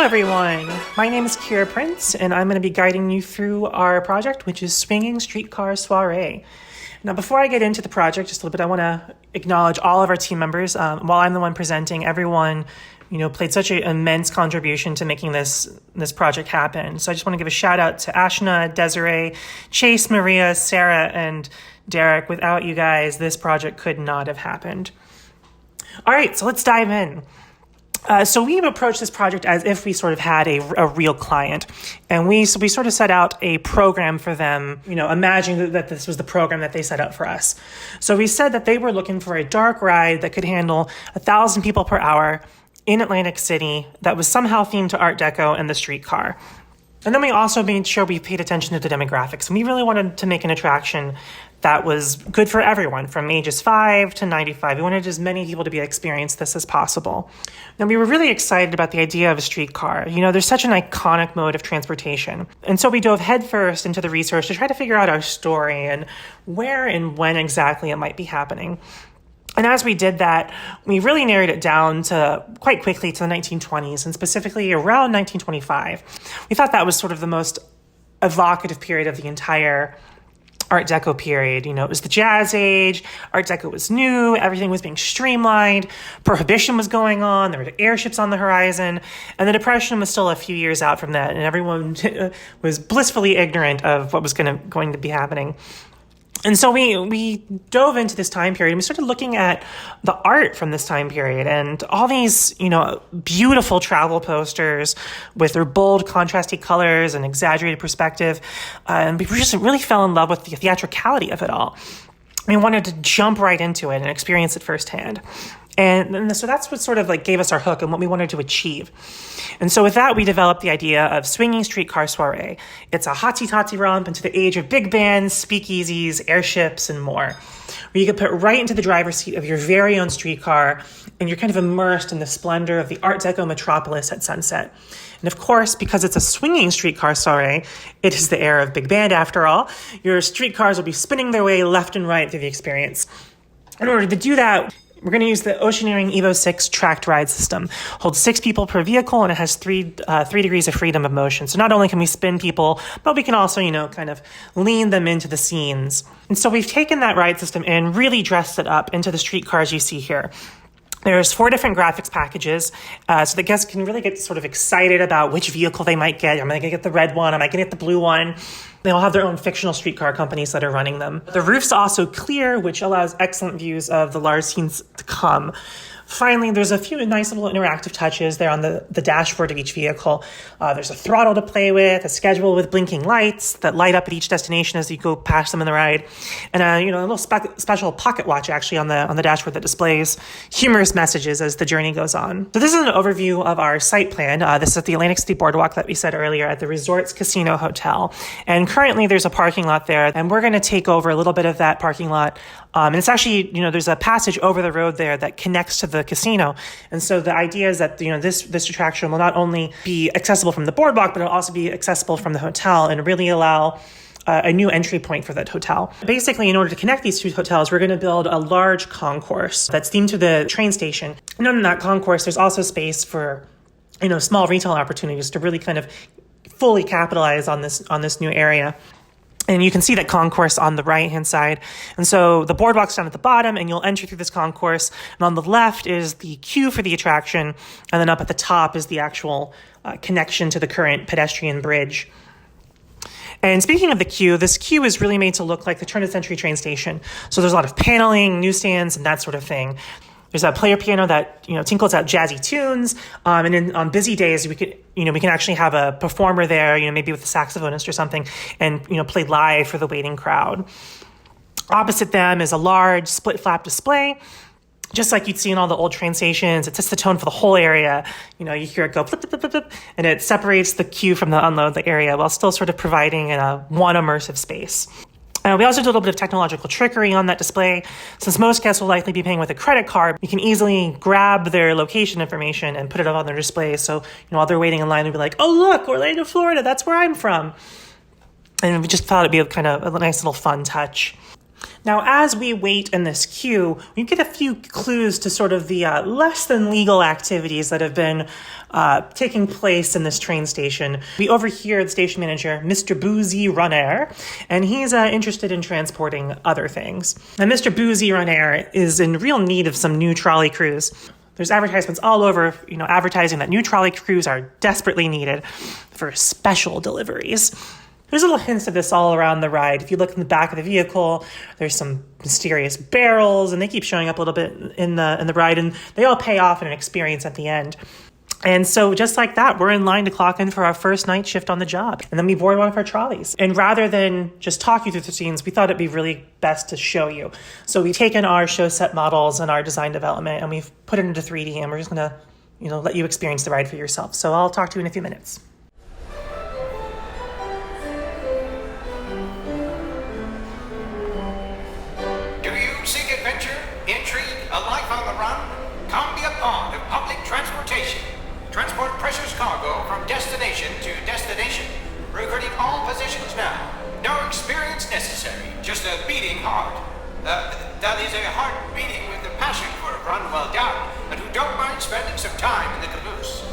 everyone. My name is Kira Prince, and I'm going to be guiding you through our project, which is Swinging Streetcar Soirée. Now, before I get into the project, just a little bit, I want to acknowledge all of our team members. While I'm the one presenting, everyone, played such an immense contribution to making this project happen. So I just want to give a shout out to Ashna, Desiree, Chase, Maria, Sara, and Derrek. Without you guys, this project could not have happened. All right, so let's dive in. So we've approached this project as if we sort of had a real client, and we sort of set out a program for them, imagining that this was the program that they set up for us. So we said that they were looking for a dark ride that could handle 1,000 people per hour in Atlantic City that was somehow themed to Art Deco and the streetcar. And then we also made sure we paid attention to the demographics. And we really wanted to make an attraction that was good for everyone from ages 5 to 95. We wanted as many people to be experience this as possible. Now, we were really excited about the idea of a streetcar. There's such an iconic mode of transportation. And so we dove headfirst into the research to try to figure out our story and where and when exactly it might be happening. And as we did that, we really narrowed it down to quite quickly to the 1920s, and specifically around 1925. We thought that was sort of the most evocative period of the entire Art Deco period. It was the Jazz Age, Art Deco was new, everything was being streamlined, Prohibition was going on, there were airships on the horizon, and the Depression was still a few years out from that, and everyone was blissfully ignorant of what was going to be happening. And so we dove into this time period and we started looking at the art from this time period and all these, beautiful travel posters with their bold, contrasty colors and exaggerated perspective. And we just really fell in love with the theatricality of it all. We wanted to jump right into it and experience it firsthand. And so that's what sort of gave us our hook and what we wanted to achieve. And so with that, we developed the idea of Swinging Streetcar Soirée. It's a hotsy-totsy romp into the age of big bands, speakeasies, airships, and more, where you can put right into the driver's seat of your very own streetcar, and you're kind of immersed in the splendor of the Art Deco metropolis at sunset. And of course, because it's a swinging streetcar soirée, it is the era of big band after all. Your streetcars will be spinning their way left and right through the experience. In order to do that, we're going to use the Oceaneering Evo 6 tracked ride system. Holds 6 people per vehicle, and it has three degrees of freedom of motion. So not only can we spin people, but we can also, kind of lean them into the scenes. And so we've taken that ride system and really dressed it up into the streetcars you see here. There's 4 different graphics packages, so the guests can really get sort of excited about which vehicle they might get. Am I going to get the red one? Am I going to get the blue one? They all have their own fictional streetcar companies that are running them. The roof's also clear, which allows excellent views of the large scenes to come. Finally, there's a few nice little interactive touches there on the dashboard of each vehicle. There's a throttle to play with, a schedule with blinking lights that light up at each destination as you go past them in the ride, and a little special pocket watch actually on the dashboard that displays humorous messages as the journey goes on. So this is an overview of our site plan. This is at the Atlantic City Boardwalk that we said earlier at the Resorts Casino Hotel, and currently there's a parking lot there, and we're going to take over a little bit of that parking lot. And it's actually, there's a passage over the road there that connects to the casino. And so the idea is that, this attraction will not only be accessible from the boardwalk, but it'll also be accessible from the hotel and really allow a new entry point for that hotel. Basically, in order to connect these two hotels, we're going to build a large concourse that's themed to the train station. And on that concourse, there's also space for, small retail opportunities to really kind of fully capitalize on this new area. And you can see that concourse on the right-hand side. And so the boardwalk's down at the bottom, and you'll enter through this concourse. And on the left is the queue for the attraction. And then up at the top is the actual connection to the current pedestrian bridge. And speaking of the queue, this queue is really made to look like the turn-of-the-century train station. So there's a lot of paneling, newsstands, and that sort of thing. There's a player piano that, tinkles out jazzy tunes. And then on busy days, we can actually have a performer there, maybe with a saxophonist or something, and, play live for the waiting crowd. Opposite them is a large split flap display, just like you'd see in all the old train stations. It sets the tone for the whole area. You hear it go flip, flip, flip, flip, and it separates the queue from the unload the area while still sort of providing one immersive space. We also did a little bit of technological trickery on that display. Since most guests will likely be paying with a credit card, you can easily grab their location information and put it up on their display. So, while they're waiting in line, they'll be like, oh, look, Orlando, Florida, that's where I'm from. And we just thought it'd be kind of a nice little fun touch. Now, as we wait in this queue, we get a few clues to sort of the less than legal activities that have been taking place in this train station. We overhear the station manager, Mr. Boozy Runner, and he's interested in transporting other things. Now, Mr. Boozy Runner is in real need of some new trolley crews. There's advertisements all over, advertising that new trolley crews are desperately needed for special deliveries. There's little hints of this all around the ride. If you look in the back of the vehicle, there's some mysterious barrels, and they keep showing up a little bit in the ride, and they all pay off in an experience at the end. And so just like that, we're in line to clock in for our first night shift on the job. And then we board one of our trolleys. And rather than just talk you through the scenes, we thought it'd be really best to show you. So we've taken our show set models and our design development, and we've put it into 3D, and we're just going to, let you experience the ride for yourself. So I'll talk to you in a few minutes. Transport precious cargo from destination to destination. Recruiting all positions now. No experience necessary. Just a beating heart. That is a heart beating with the passion for a run well done, and who don't mind spending some time in the caboose.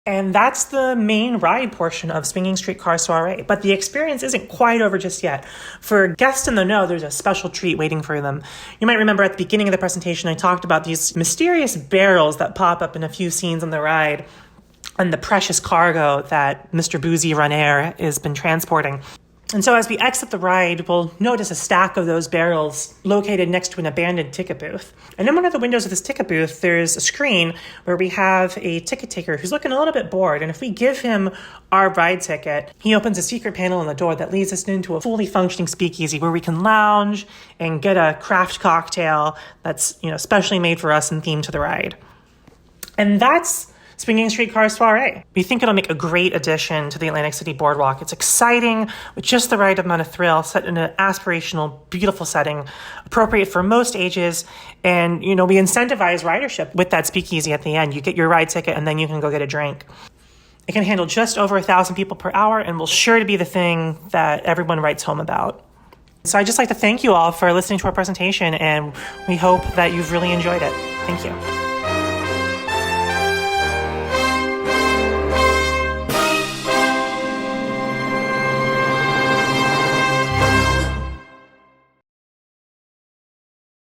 And that's the main ride portion of Swinging Streetcar Soirée. But the experience isn't quite over just yet. For guests in the know, there's a special treat waiting for them. You might remember at the beginning of the presentation, I talked about these mysterious barrels that pop up in a few scenes on the ride and the precious cargo that Mr. Boozy Runner has been transporting. And so as we exit the ride, we'll notice a stack of those barrels located next to an abandoned ticket booth. And in one of the windows of this ticket booth, there's a screen where we have a ticket taker who's looking a little bit bored. And if we give him our ride ticket, he opens a secret panel on the door that leads us into a fully functioning speakeasy where we can lounge and get a craft cocktail that's, specially made for us and themed to the ride. And that's Swinging Streetcar Soirée. We think it'll make a great addition to the Atlantic City Boardwalk. It's exciting, with just the right amount of thrill, set in an aspirational, beautiful setting, appropriate for most ages, and, we incentivize ridership with that speakeasy at the end. You get your ride ticket, and then you can go get a drink. It can handle just over 1,000 people per hour, and will sure to be the thing that everyone writes home about. So I'd just like to thank you all for listening to our presentation, and we hope that you've really enjoyed it. Thank you.